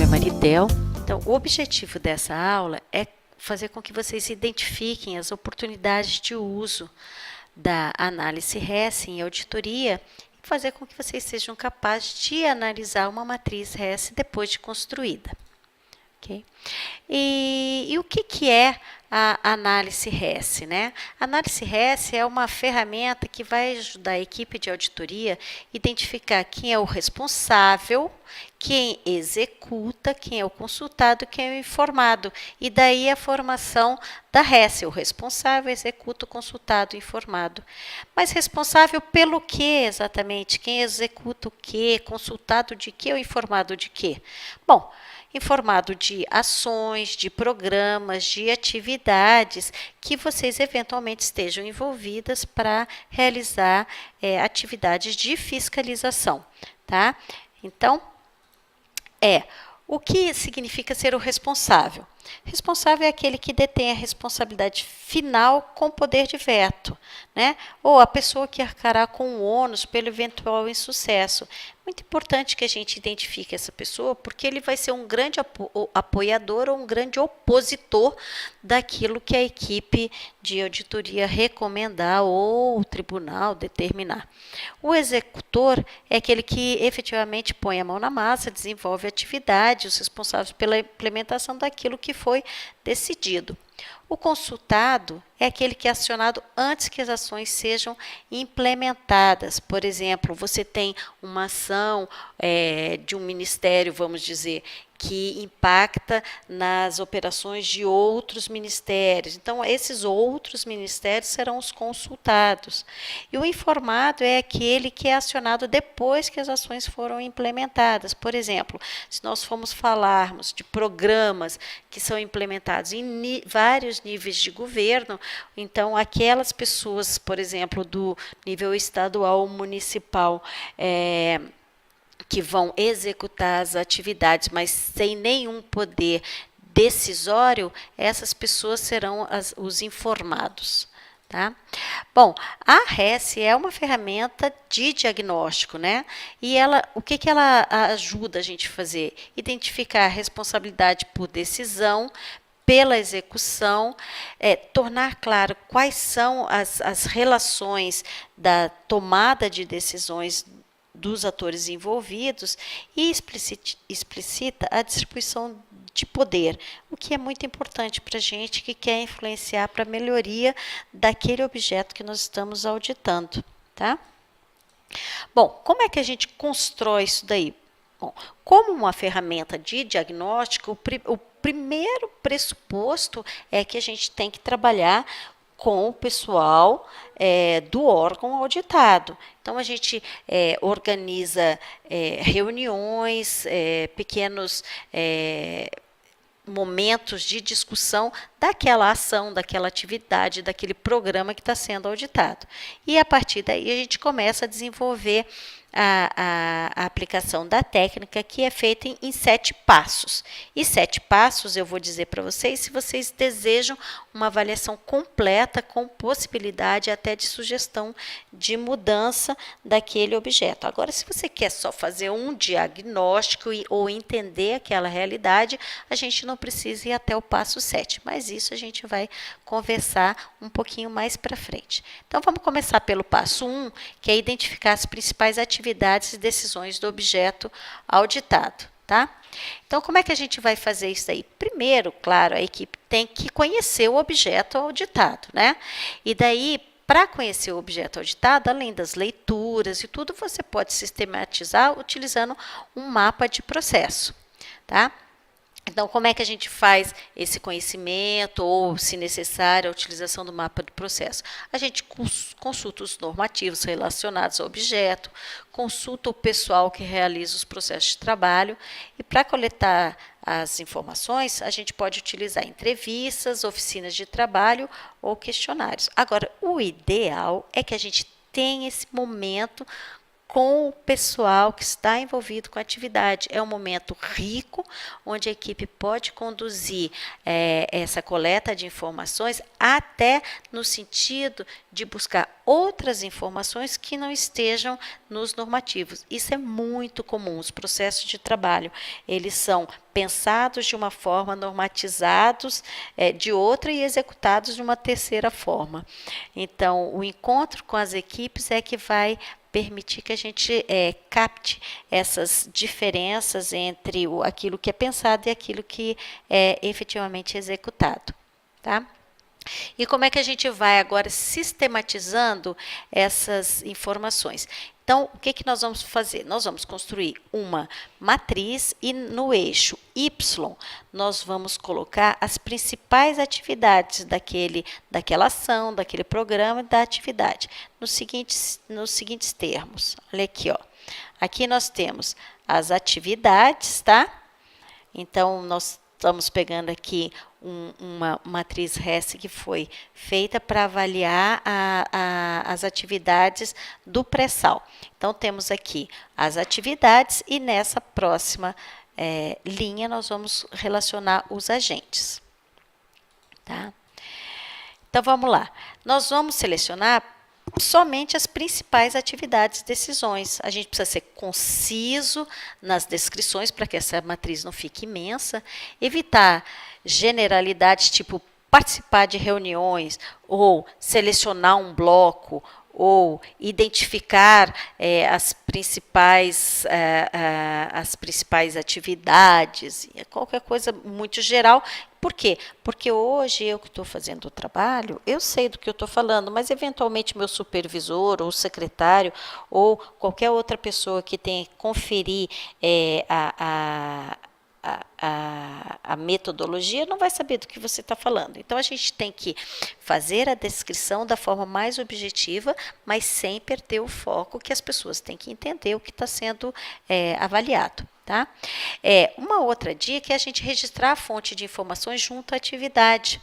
é Maridel. Então, o objetivo dessa aula é fazer com que vocês identifiquem as oportunidades de uso da análise Hess em auditoria e fazer com que vocês sejam capazes de analisar uma matriz Hess depois de construída. Okay? E o que é a análise Hess, né? A análise Hess é uma ferramenta que vai ajudar a equipe de auditoria a identificar quem é o responsável, quem executa, quem é o consultado, quem é o informado. E daí a formação da Hess, o responsável, executa, o consultado, informado. Mas responsável pelo que exatamente? Quem executa o que? Consultado de que ou informado de que? Bom, informado de ações, de programas, de atividades que vocês eventualmente estejam envolvidas para realizar atividades de fiscalização, tá? Então, o que significa ser o responsável? Responsável é aquele que detém a responsabilidade final com poder de veto, né? Ou a pessoa que arcará com o ônus pelo eventual insucesso. Muito importante que a gente identifique essa pessoa, porque ele vai ser um grande apoiador ou um grande opositor daquilo que a equipe de auditoria recomendar ou o tribunal determinar. O executor é aquele que efetivamente põe a mão na massa, desenvolve atividade, os responsáveis pela implementação daquilo que foi decidido. O consultado é aquele que é acionado antes que as ações sejam implementadas. Por exemplo, você tem uma ação de um ministério, vamos dizer, que impacta nas operações de outros ministérios. Então, esses outros ministérios serão os consultados. E o informado é aquele que é acionado depois que as ações foram implementadas. Por exemplo, se nós formos falarmos de programas que são implementados em vários níveis de governo, então aquelas pessoas, por exemplo, do nível estadual ou municipal, que vão executar as atividades, mas sem nenhum poder decisório, essas pessoas serão os informados. Tá? Bom, a Hess é uma ferramenta de diagnóstico, né? E o que ela ajuda a gente a fazer? Identificar a responsabilidade por decisão, pela execução, tornar claro quais são as relações da tomada de decisões dos atores envolvidos e explicita a distribuição de poder, o que é muito importante para a gente que quer influenciar para a melhoria daquele objeto que nós estamos auditando, tá? Bom, como é que a gente constrói isso daí? Bom, como uma ferramenta de diagnóstico, o primeiro pressuposto é que a gente tem que trabalhar com o pessoal do órgão auditado. Então, a gente organiza reuniões, pequenos momentos de discussão daquela ação, daquela atividade, daquele programa que está sendo auditado. E, a partir daí, a gente começa a desenvolver a aplicação da técnica, que é feita em 7 passos. E 7 passos, eu vou dizer para vocês, se vocês desejam uma avaliação completa, com possibilidade até de sugestão de mudança daquele objeto. Agora, se você quer só fazer um diagnóstico ou entender aquela realidade, a gente não precisa ir até o passo 7, mas isso a gente vai conversar um pouquinho mais para frente. Então, vamos começar pelo passo 1, que é identificar as principais atividades e decisões do objeto auditado, tá? Então, como é que a gente vai fazer isso aí? Primeiro, claro, a equipe tem que conhecer o objeto auditado, né? E daí, para conhecer o objeto auditado, além das leituras e tudo, você pode sistematizar utilizando um mapa de processo, tá? Então, como é que a gente faz esse conhecimento ou, se necessário, a utilização do mapa do processo? A gente consulta os normativos relacionados ao objeto, consulta o pessoal que realiza os processos de trabalho e, para coletar as informações, a gente pode utilizar entrevistas, oficinas de trabalho ou questionários. Agora, o ideal é que a gente tenha esse momento com o pessoal que está envolvido com a atividade. É um momento rico, onde a equipe pode conduzir essa coleta de informações até no sentido de buscar outras informações que não estejam nos normativos. Isso é muito comum. Os processos de trabalho, eles são pensados de uma forma, normatizados de outra e executados de uma terceira forma. Então, o encontro com as equipes é que vai permitir que a gente capte essas diferenças entre aquilo que é pensado e aquilo que é efetivamente executado, tá? E como é que a gente vai agora sistematizando essas informações? Então, o que que nós vamos fazer? Nós vamos construir uma matriz e no eixo Y nós vamos colocar as principais atividades daquela ação, daquele programa e da atividade. Nos seguintes termos. Olha aqui, ó. Aqui nós temos as atividades, tá? Então, nós estamos pegando aqui uma matriz RES que foi feita para avaliar as atividades do pré-sal. Então, temos aqui as atividades e nessa próxima linha nós vamos relacionar os agentes. Tá? Então, vamos lá. Nós vamos selecionar somente as principais atividades e decisões. A gente precisa ser conciso nas descrições para que essa matriz não fique imensa, evitar generalidades tipo participar de reuniões ou selecionar um bloco ou identificar as principais atividades, qualquer coisa muito geral. Por quê? Porque hoje eu que estou fazendo o trabalho, eu sei do que eu estou falando, mas eventualmente meu supervisor ou secretário ou qualquer outra pessoa que tenha que conferir a metodologia não vai saber do que você está falando. Então, a gente tem que fazer a descrição da forma mais objetiva, mas sem perder o foco que as pessoas têm que entender o que está sendo avaliado. Tá? Uma outra dica é a gente registrar a fonte de informações junto à atividade,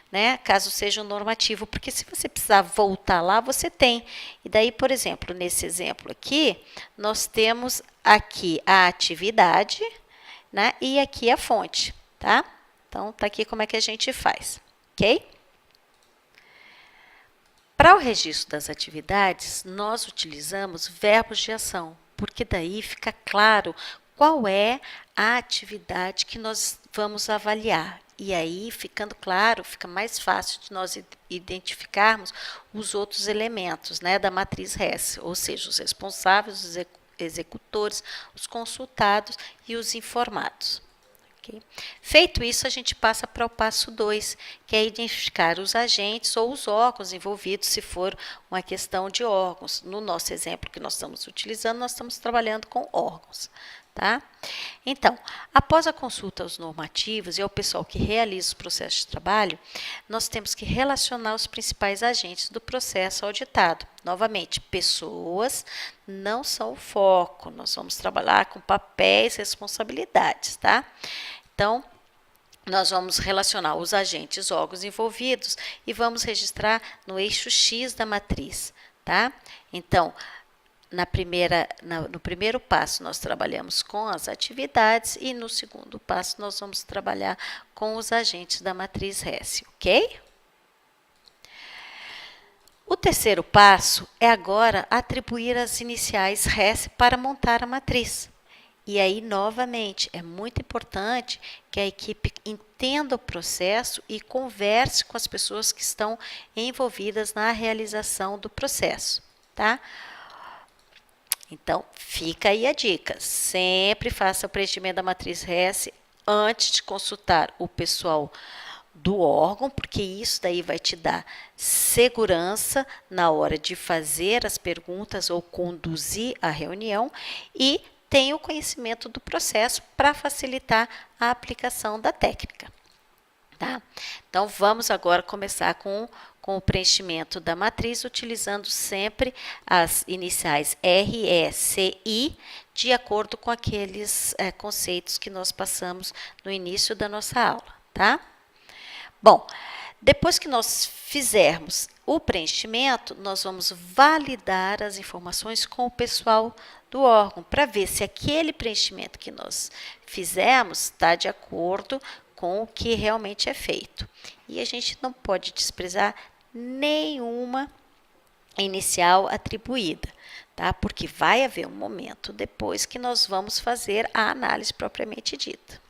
né? Caso seja um normativo, porque se você precisar voltar lá, você tem. E daí, por exemplo, nesse exemplo aqui, nós temos aqui a atividade, né? E aqui a fonte, tá? Então, tá aqui como é que a gente faz, ok? Para o registro das atividades, nós utilizamos verbos de ação, porque daí fica claro qual é a atividade que nós vamos avaliar. E aí, ficando claro, fica mais fácil de nós identificarmos os outros elementos, né, da matriz RES, ou seja, os responsáveis, os executores, os consultados e os informados. Okay? Feito isso, a gente passa para o passo 2, que é identificar os agentes ou os órgãos envolvidos, se for uma questão de órgãos. No nosso exemplo que nós estamos utilizando, nós estamos trabalhando com órgãos. Tá? Então, após a consulta aos normativos e ao pessoal que realiza os processos de trabalho, nós temos que relacionar os principais agentes do processo auditado. Novamente, pessoas não são o foco, nós vamos trabalhar com papéis e responsabilidades, tá? Então, nós vamos relacionar os agentes, órgãos envolvidos e vamos registrar no eixo X da matriz, tá? Então, no primeiro passo, nós trabalhamos com as atividades e no segundo passo, nós vamos trabalhar com os agentes da matriz RES, ok? O terceiro passo é agora atribuir as iniciais RES para montar a matriz. E aí, novamente, é muito importante que a equipe entenda o processo e converse com as pessoas que estão envolvidas na realização do processo, tá? Então, fica aí a dica. Sempre faça o preenchimento da matriz RES antes de consultar o pessoal do órgão, porque isso daí vai te dar segurança na hora de fazer as perguntas ou conduzir a reunião e tenha o conhecimento do processo para facilitar a aplicação da técnica. Tá? Então, vamos agora começar com o preenchimento da matriz, utilizando sempre as iniciais R, E, C, I, de acordo com aqueles conceitos que nós passamos no início da nossa aula, tá? Bom, Depois que nós fizermos o preenchimento, nós vamos validar as informações com o pessoal do órgão para ver se aquele preenchimento que nós fizemos está de acordo com o que realmente é feito. E a gente não pode desprezar nenhuma inicial atribuída, tá? Porque vai haver um momento depois que nós vamos fazer a análise propriamente dita.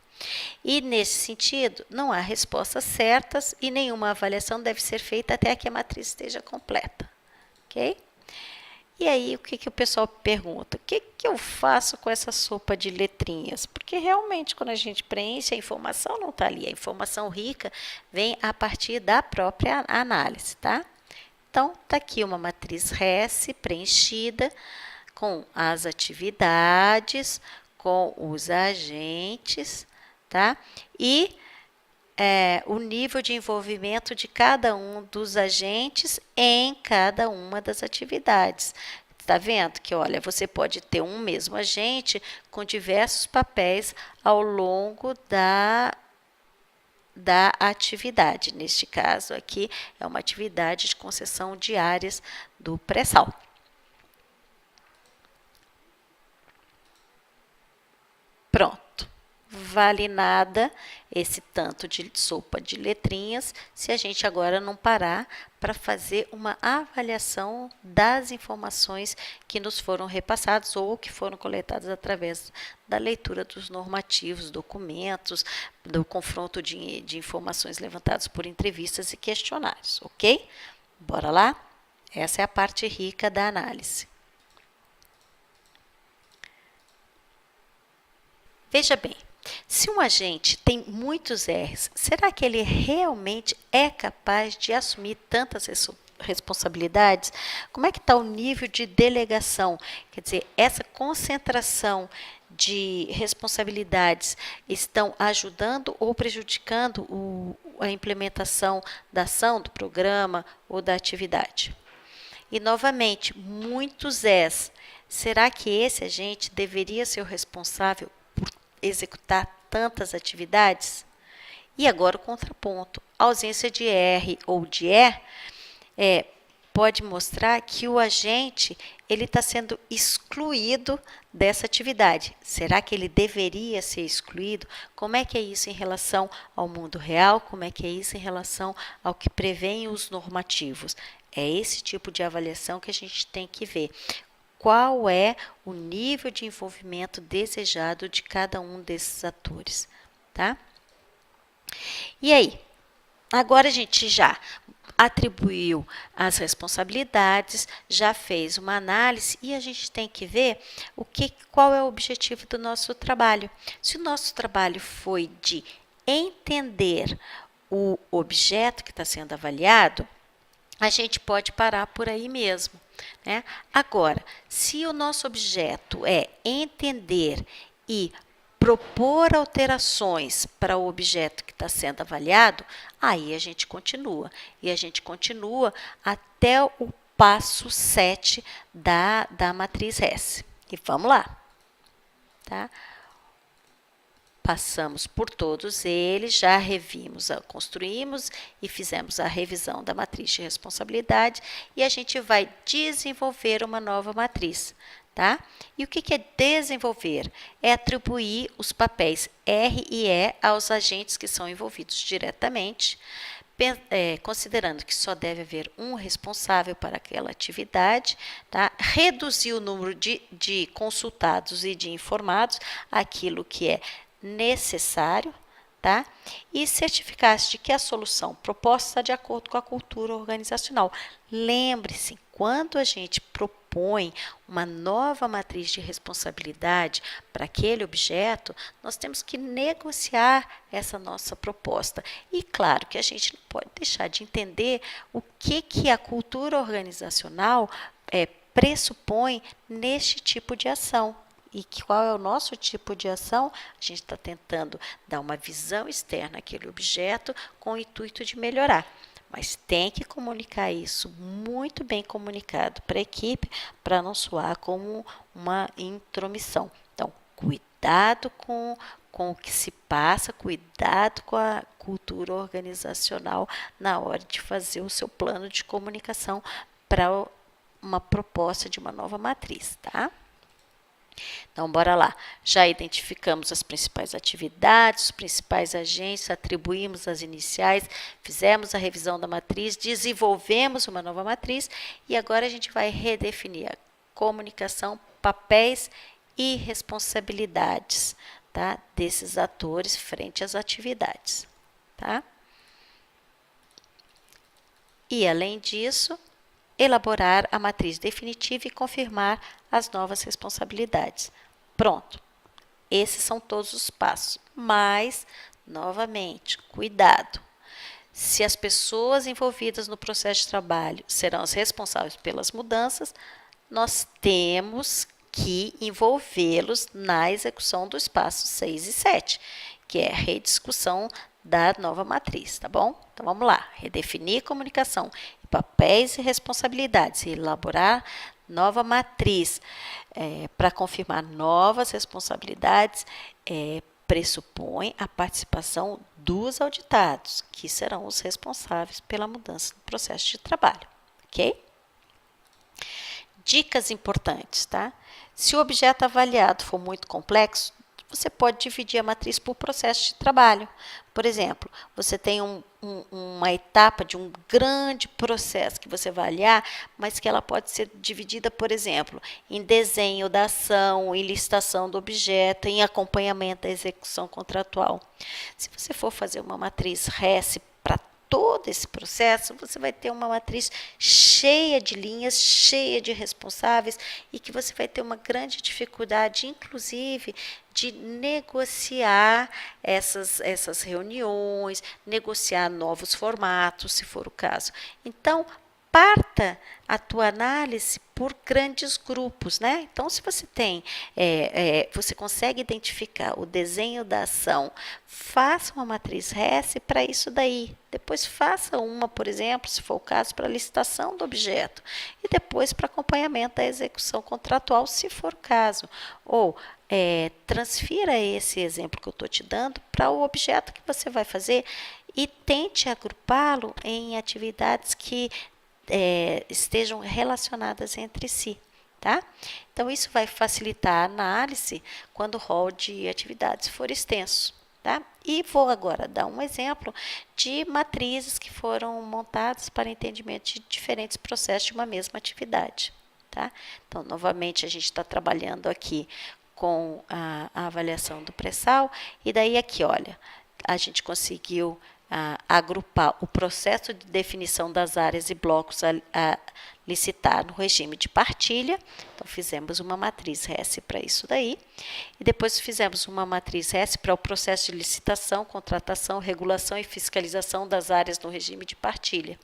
E, nesse sentido, não há respostas certas e nenhuma avaliação deve ser feita até que a matriz esteja completa. Ok? E aí, o que o pessoal pergunta? O que eu faço com essa sopa de letrinhas? Porque, realmente, quando a gente preenche, a informação não está ali. A informação rica vem a partir da própria análise, tá? Então, está aqui uma matriz RES preenchida com as atividades, com os agentes, tá? E o nível de envolvimento de cada um dos agentes em cada uma das atividades. Está vendo que, olha, você pode ter um mesmo agente com diversos papéis ao longo da atividade. Neste caso aqui, é uma atividade de concessão de áreas do pré-sal. Pronto. Vale nada esse tanto de sopa de letrinhas se a gente agora não parar para fazer uma avaliação das informações que nos foram repassadas ou que foram coletadas através da leitura dos normativos, documentos, do confronto de informações levantadas por entrevistas e questionários, ok? Bora lá? Essa é a parte rica da análise. Veja bem, se um agente tem muitos R's, será que ele realmente é capaz de assumir tantas responsabilidades? Como é que está o nível de delegação? Quer dizer, essa concentração de responsabilidades estão ajudando ou prejudicando a implementação da ação, do programa ou da atividade? E, novamente, muitos R's. Será que esse agente deveria ser o responsável por executar tantas atividades? E agora o contraponto. A ausência de R ou de E pode mostrar que o agente está sendo excluído dessa atividade. Será que ele deveria ser excluído? Como é que é isso em relação ao mundo real? Como é que é isso em relação ao que prevêem os normativos? É esse tipo de avaliação que a gente tem que ver. Qual é o nível de envolvimento desejado de cada um desses atores, tá? E aí, agora a gente já atribuiu as responsabilidades, já fez uma análise e a gente tem que ver qual é o objetivo do nosso trabalho. Se o nosso trabalho foi de entender o objeto que está sendo avaliado, a gente pode parar por aí mesmo, né? Agora, se o nosso objeto é entender e propor alterações para o objeto que está sendo avaliado, aí a gente continua. E a gente continua até o passo 7 da matriz RES. E vamos lá, tá? Passamos por todos eles, já revimos, construímos e fizemos a revisão da matriz de responsabilidade e a gente vai desenvolver uma nova matriz, tá? E o que é desenvolver? É atribuir os papéis R e E aos agentes que são envolvidos diretamente, considerando que só deve haver um responsável para aquela atividade, tá? Reduzir o número de consultados e de informados àquilo que é necessário, tá? E certificar-se de que a solução proposta está de acordo com a cultura organizacional. Lembre-se, quando a gente propõe uma nova matriz de responsabilidade para aquele objeto, nós temos que negociar essa nossa proposta. E claro que a gente não pode deixar de entender o que a cultura organizacional pressupõe neste tipo de ação. E qual é o nosso tipo de ação? A gente está tentando dar uma visão externa àquele objeto com o intuito de melhorar. Mas tem que comunicar isso muito bem comunicado para a equipe, para não soar como uma intromissão. Então, cuidado com o que se passa, cuidado com a cultura organizacional na hora de fazer o seu plano de comunicação para uma proposta de uma nova matriz, tá? Então, bora lá. Já identificamos as principais atividades, os principais agentes, atribuímos as iniciais, fizemos a revisão da matriz, desenvolvemos uma nova matriz e agora a gente vai redefinir a comunicação, papéis e responsabilidades, tá, desses atores frente às atividades, tá? E, além disso, elaborar a matriz definitiva e confirmar as novas responsabilidades. Pronto. Esses são todos os passos. Mas, novamente, cuidado. Se as pessoas envolvidas no processo de trabalho serão as responsáveis pelas mudanças, nós temos que envolvê-los na execução dos passos 6 e 7, que é a rediscussão da nova matriz, tá bom? Então, vamos lá. Redefinir comunicação, papéis e responsabilidades, e elaborar nova matriz para confirmar novas responsabilidades, pressupõe a participação dos auditados, que serão os responsáveis pela mudança no processo de trabalho, ok? Dicas importantes, tá? Se o objeto avaliado for muito complexo, você pode dividir a matriz por processo de trabalho. Por exemplo, você tem uma etapa de um grande processo que você vai avaliar, mas que ela pode ser dividida, por exemplo, em desenho da ação, em licitação do objeto, em acompanhamento da execução contratual. Se você for fazer uma matriz RES para todo esse processo, você vai ter uma matriz cheia de linhas, cheia de responsáveis e que você vai ter uma grande dificuldade, inclusive, de negociar essas reuniões, negociar novos formatos, se for o caso. Então, parta a tua análise por grandes grupos, né? Então, se você tem, você consegue identificar o desenho da ação, faça uma matriz RES para isso daí. Depois faça uma, por exemplo, se for o caso, para a licitação do objeto. E depois para acompanhamento da execução contratual, se for o caso. Ou transfira esse exemplo que eu estou te dando para o objeto que você vai fazer e tente agrupá-lo em atividades que estejam relacionadas entre si, tá? Então, isso vai facilitar a análise quando o rol de atividades for extenso, tá? E vou agora dar um exemplo de matrizes que foram montadas para entendimento de diferentes processos de uma mesma atividade, tá? Então, novamente, a gente está trabalhando aqui com a avaliação do pré-sal, e daí aqui, olha, a gente conseguiu agrupar o processo de definição das áreas e blocos a licitar no regime de partilha. Então, fizemos uma matriz RES para isso daí. E depois fizemos uma matriz RES para o processo de licitação, contratação, regulação e fiscalização das áreas no regime de partilha.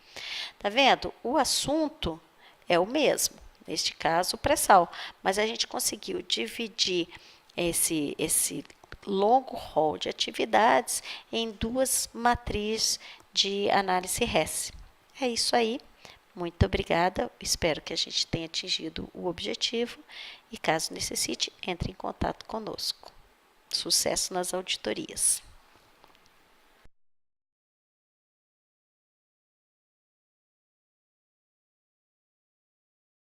Tá vendo? O assunto é o mesmo, neste caso, o pré-sal. Mas a gente conseguiu dividir esse longo rol de atividades em duas matrizes de análise RES. É isso aí. Muito obrigada. Espero que a gente tenha atingido o objetivo e, caso necessite, entre em contato conosco. Sucesso nas auditorias.